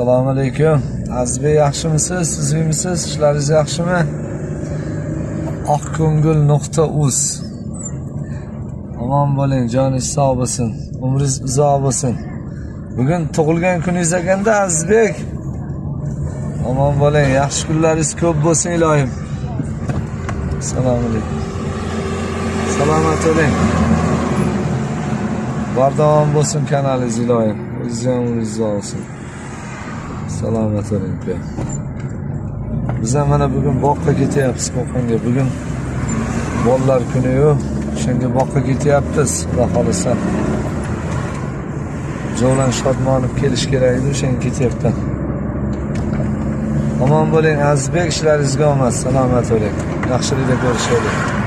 Assalomu alaykum. Azizbek, yaxshimisiz? Sizmisiz? Ishlaringiz yaxshimi? Oqko'ngil.uz. Omon bo'ling, joningiz sog' bo'lsin, umringiz uzoq bo'lsin. Bugun tug'ilgan kuningiz ekanda Azizbek. Omon bo'ling, yaxshi kunlaringiz ko'p bo'lsin ilohim. Assalomu alaykum. Salomat bo'ling. Bardavom bo'lsin kanalingiz ilohim. O'zingiz umringiz uzoq bo'lsin. Salomat bo'ling. Biz ham mana bugun boqqa ketyapmiz, Qo'qonga. Bugun bolalar kuni-yu, shunga boqqa ketyapmiz, xudo xolasa. Jo'lan Shodmonov kelish kerak edi, o'shanga ketyapman. Omon bo'ling Azizbek, ishlaringizga omad, salomat bo'ling. Yaxshilikda ko'rishaylik.